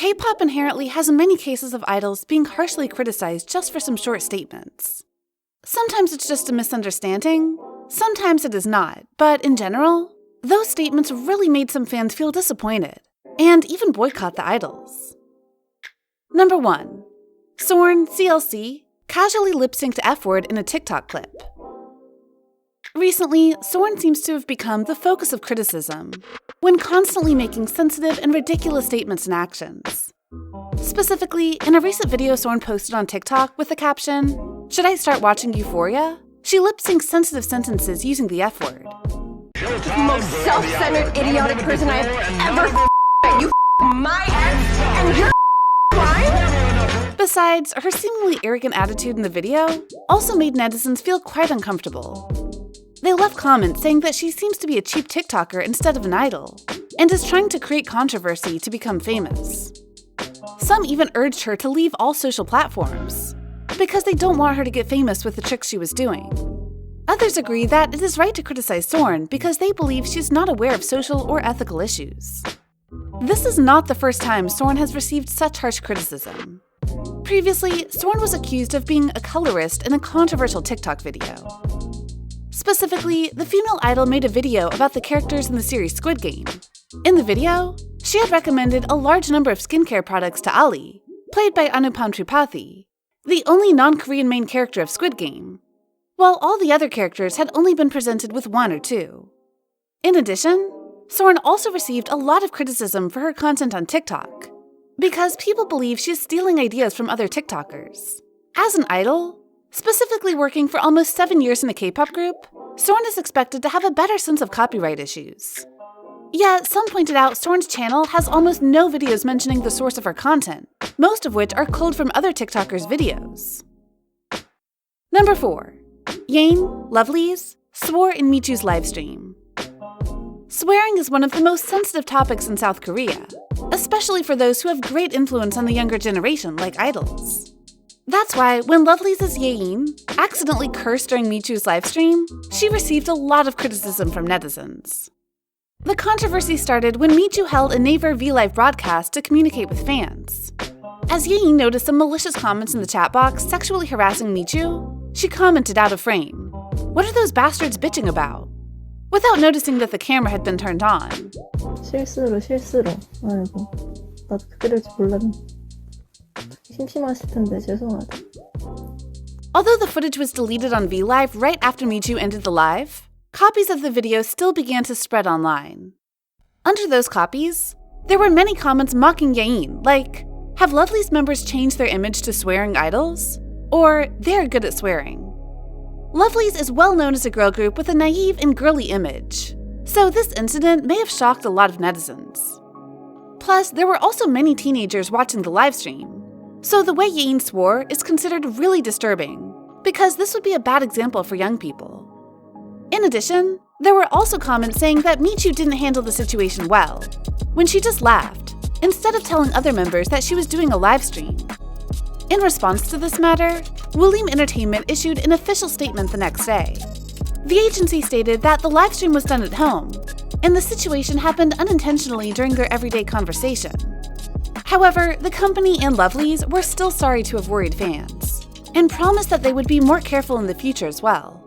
K-pop inherently has many cases of idols being harshly criticized just for some short statements. Sometimes it's just a misunderstanding, sometimes it is not, but in general, those statements really made some fans feel disappointed, and even boycott the idols. Number 1. Sorn, CLC, casually lip-synced the F-word in a TikTok clip. Recently, Sorn seems to have become the focus of criticism when constantly making sensitive and ridiculous statements and actions. Specifically, in a recent video Sorn posted on TikTok with the caption, "Should I start watching Euphoria?" she lip-synced sensitive sentences using the F-word. The most self-centered, idiotic person I have ever you my ex and you're mine? Besides, her seemingly arrogant attitude in the video also made netizens feel quite uncomfortable. They left comments saying that she seems to be a cheap TikToker instead of an idol, and is trying to create controversy to become famous. Some even urged her to leave all social platforms, because they don't want her to get famous with the tricks she was doing. Others agree that it is right to criticize Sorn because they believe she's not aware of social or ethical issues. This is not the first time Sorn has received such harsh criticism. Previously, Sorn was accused of being a colorist in a controversial TikTok video. Specifically, the female idol made a video about the characters in the series Squid Game. In the video, she had recommended a large number of skincare products to Ali, played by Anupam Tripathi, the only non-Korean main character of Squid Game, while all the other characters had only been presented with 1 or 2. In addition, Sorn also received a lot of criticism for her content on TikTok, because people believe she's stealing ideas from other TikTokers. As an idol, specifically working for almost 7 years in a K-pop group, Sorn is expected to have a better sense of copyright issues. Yet, some pointed out Sorn's channel has almost no videos mentioning the source of her content, most of which are culled from other TikTokers' videos. Number 4. Yein, Lovelyz, swore in Michu's livestream. Swearing is one of the most sensitive topics in South Korea, especially for those who have great influence on the younger generation like idols. That's why when Lovelyz's Yein accidentally cursed during Michu's livestream, she received a lot of criticism from netizens. The controversy started when Michu held a Naver V-Live broadcast to communicate with fans. As Yein noticed some malicious comments in the chat box sexually harassing Michu, she commented out of frame, "What are those bastards bitching about?" without noticing that the camera had been turned on. 실수로. 아이고, 나도 그렇게 될 줄 몰랐네. 심심하실 텐데 죄송하다. Although the footage was deleted on V-Live right after Michu ended the live, copies of the video still began to spread online. Under those copies, there were many comments mocking Yein, like, "Have Lovelyz members changed their image to swearing idols?" Or, "They're good at swearing." Lovelyz is well known as a girl group with a naive and girly image, so this incident may have shocked a lot of netizens. Plus, there were also many teenagers watching the livestream, so the way Yein swore is considered really disturbing, because this would be a bad example for young people. In addition, there were also comments saying that Michu didn't handle the situation well, when she just laughed, instead of telling other members that she was doing a livestream. In response to this matter, Woollim Entertainment issued an official statement the next day. The agency stated that the livestream was done at home, and the situation happened unintentionally during their everyday conversation. However, the company and Lovelyz were still sorry to have worried fans, and promised that they would be more careful in the future as well.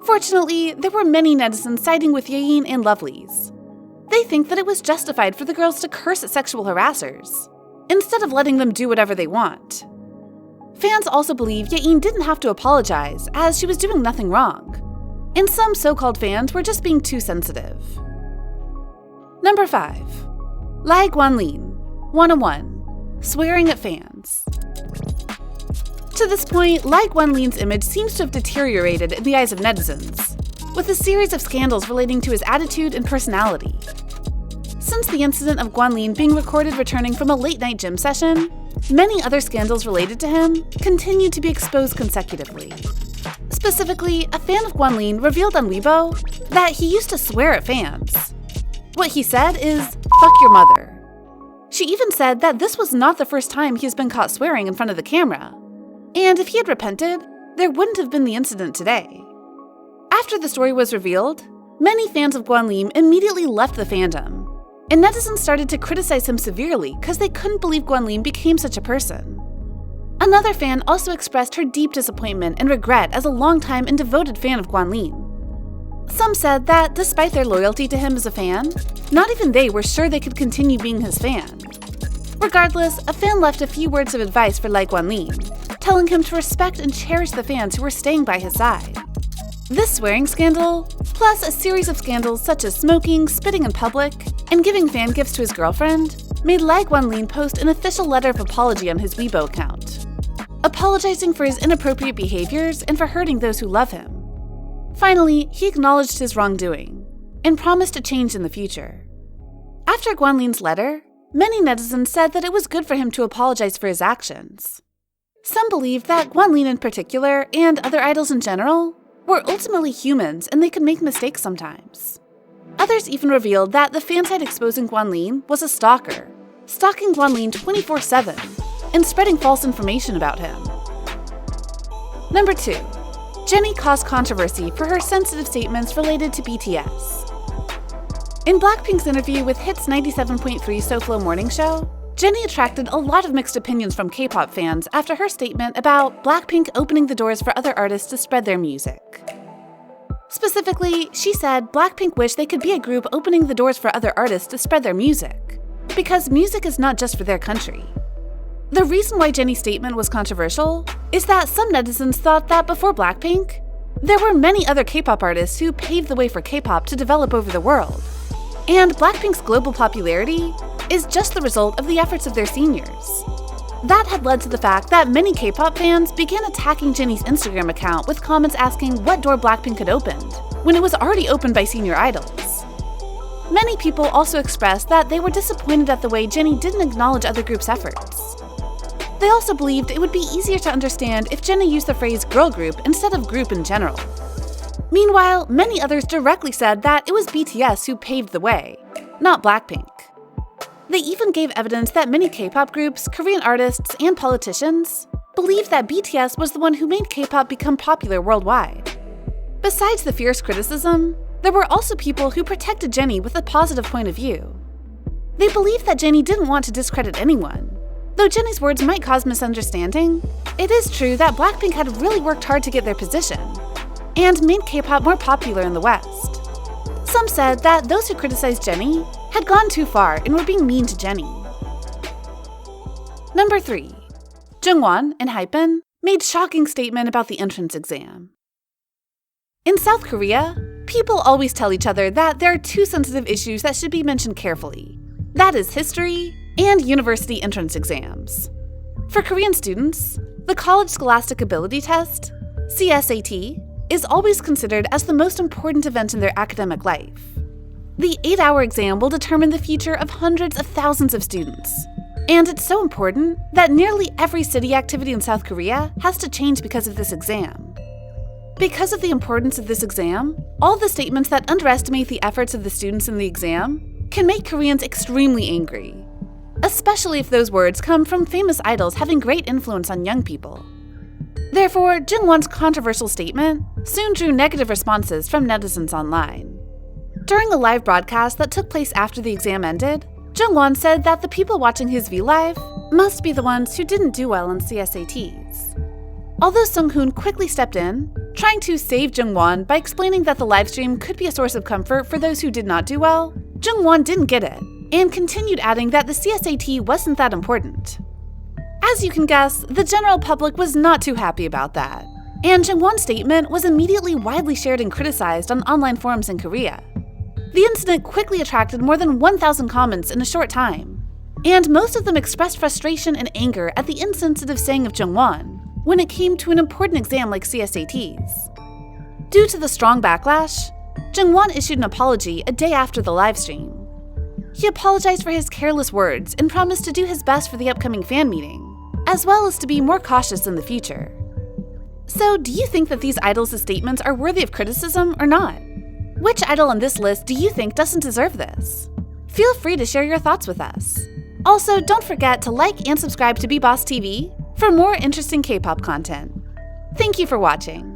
Fortunately, there were many netizens siding with Yein and Lovelyz. They think that it was justified for the girls to curse at sexual harassers, instead of letting them do whatever they want. Fans also believe Yein didn't have to apologize, as she was doing nothing wrong, and some so-called fans were just being too sensitive. Number 5. Guanlin, 101, swearing at fans. To this point, Guanlin's image seems to have deteriorated in the eyes of netizens, with a series of scandals relating to his attitude and personality. Since the incident of Guanlin being recorded returning from a late-night gym session, many other scandals related to him continued to be exposed consecutively. Specifically, a fan of Guanlin revealed on Weibo that he used to swear at fans. What he said is, "Fuck your mother." She even said that this was not the first time he has been caught swearing in front of the camera, and if he had repented, there wouldn't have been the incident today. After the story was revealed, many fans of Guanlin immediately left the fandom, and netizens started to criticize him severely because they couldn't believe Guanlin became such a person. Another fan also expressed her deep disappointment and regret as a longtime and devoted fan of Guanlin. Some said that, despite their loyalty to him as a fan, not even they were sure they could continue being his fan. Regardless, a fan left a few words of advice for Guanlin, telling him to respect and cherish the fans who were staying by his side. This swearing scandal, plus a series of scandals such as smoking, spitting in public, and giving fan gifts to his girlfriend, made Guanlin post an official letter of apology on his Weibo account, apologizing for his inappropriate behaviors and for hurting those who love him. Finally, he acknowledged his wrongdoing and promised to change in the future. After Guanlin's letter, many netizens said that it was good for him to apologize for his actions. Some believed that Guanlin in particular, and other idols in general, were ultimately humans and they could make mistakes sometimes. Others even revealed that the fan site exposing Guanlin was a stalker, stalking Guanlin 24/7 and spreading false information about him. Number 2. Jennie caused controversy for her sensitive statements related to BTS. In Blackpink's interview with Hits 97.3 SoFlo Morning Show, Jennie attracted a lot of mixed opinions from K-pop fans after her statement about Blackpink opening the doors for other artists to spread their music. Specifically, she said Blackpink wished they could be a group opening the doors for other artists to spread their music, because music is not just for their country. The reason why Jennie's statement was controversial is that some netizens thought that before Blackpink, there were many other K-pop artists who paved the way for K-pop to develop over the world, and Blackpink's global popularity is just the result of the efforts of their seniors. That had led to the fact that many K-pop fans began attacking Jennie's Instagram account with comments asking what door Blackpink had opened, when it was already opened by senior idols. Many people also expressed that they were disappointed at the way Jennie didn't acknowledge other groups' efforts. They also believed it would be easier to understand if Jennie used the phrase girl group instead of group in general. Meanwhile, many others directly said that it was BTS who paved the way, not Blackpink. They even gave evidence that many K-pop groups, Korean artists, and politicians believed that BTS was the one who made K-pop become popular worldwide. Besides the fierce criticism, there were also people who protected Jennie with a positive point of view. They believed that Jennie didn't want to discredit anyone. Though Jennie's words might cause misunderstanding, it is true that Blackpink had really worked hard to get their position and made K-pop more popular in the West. Some said that those who criticized Jennie had gone too far and were being mean to Jennie. Number 3. Jungwon and Hypen made shocking statement about the entrance exam. In South Korea, people always tell each other that there are two sensitive issues that should be mentioned carefully. That is history and university entrance exams. For Korean students, the College Scholastic Ability Test, CSAT, is always considered as the most important event in their academic life. The 8-hour exam will determine the future of hundreds of thousands of students. And it's so important that nearly every city activity in South Korea has to change because of this exam. Because of the importance of this exam, all the statements that underestimate the efforts of the students in the exam can make Koreans extremely angry, especially if those words come from famous idols having great influence on young people. Therefore, Jungwon's controversial statement soon drew negative responses from netizens online. During a live broadcast that took place after the exam ended, Jungwon said that the people watching his V Live must be the ones who didn't do well in CSATs. Although Sunghoon quickly stepped in, trying to save Jungwon by explaining that the livestream could be a source of comfort for those who did not do well, Jungwon didn't get it, and continued adding that the CSAT wasn't that important. As you can guess, the general public was not too happy about that, and Jungwon's statement was immediately widely shared and criticized on online forums in Korea. The incident quickly attracted more than 1,000 comments in a short time, and most of them expressed frustration and anger at the insensitive saying of Jungwon when it came to an important exam like CSATs. Due to the strong backlash, Jungwon issued an apology a day after the livestream. He apologized for his careless words and promised to do his best for the upcoming fan meeting, as well as to be more cautious in the future. So, do you think that these idols' statements are worthy of criticism or not? Which idol on this list do you think doesn't deserve this? Feel free to share your thoughts with us. Also, don't forget to like and subscribe to BeBoss TV for more interesting K-pop content. Thank you for watching.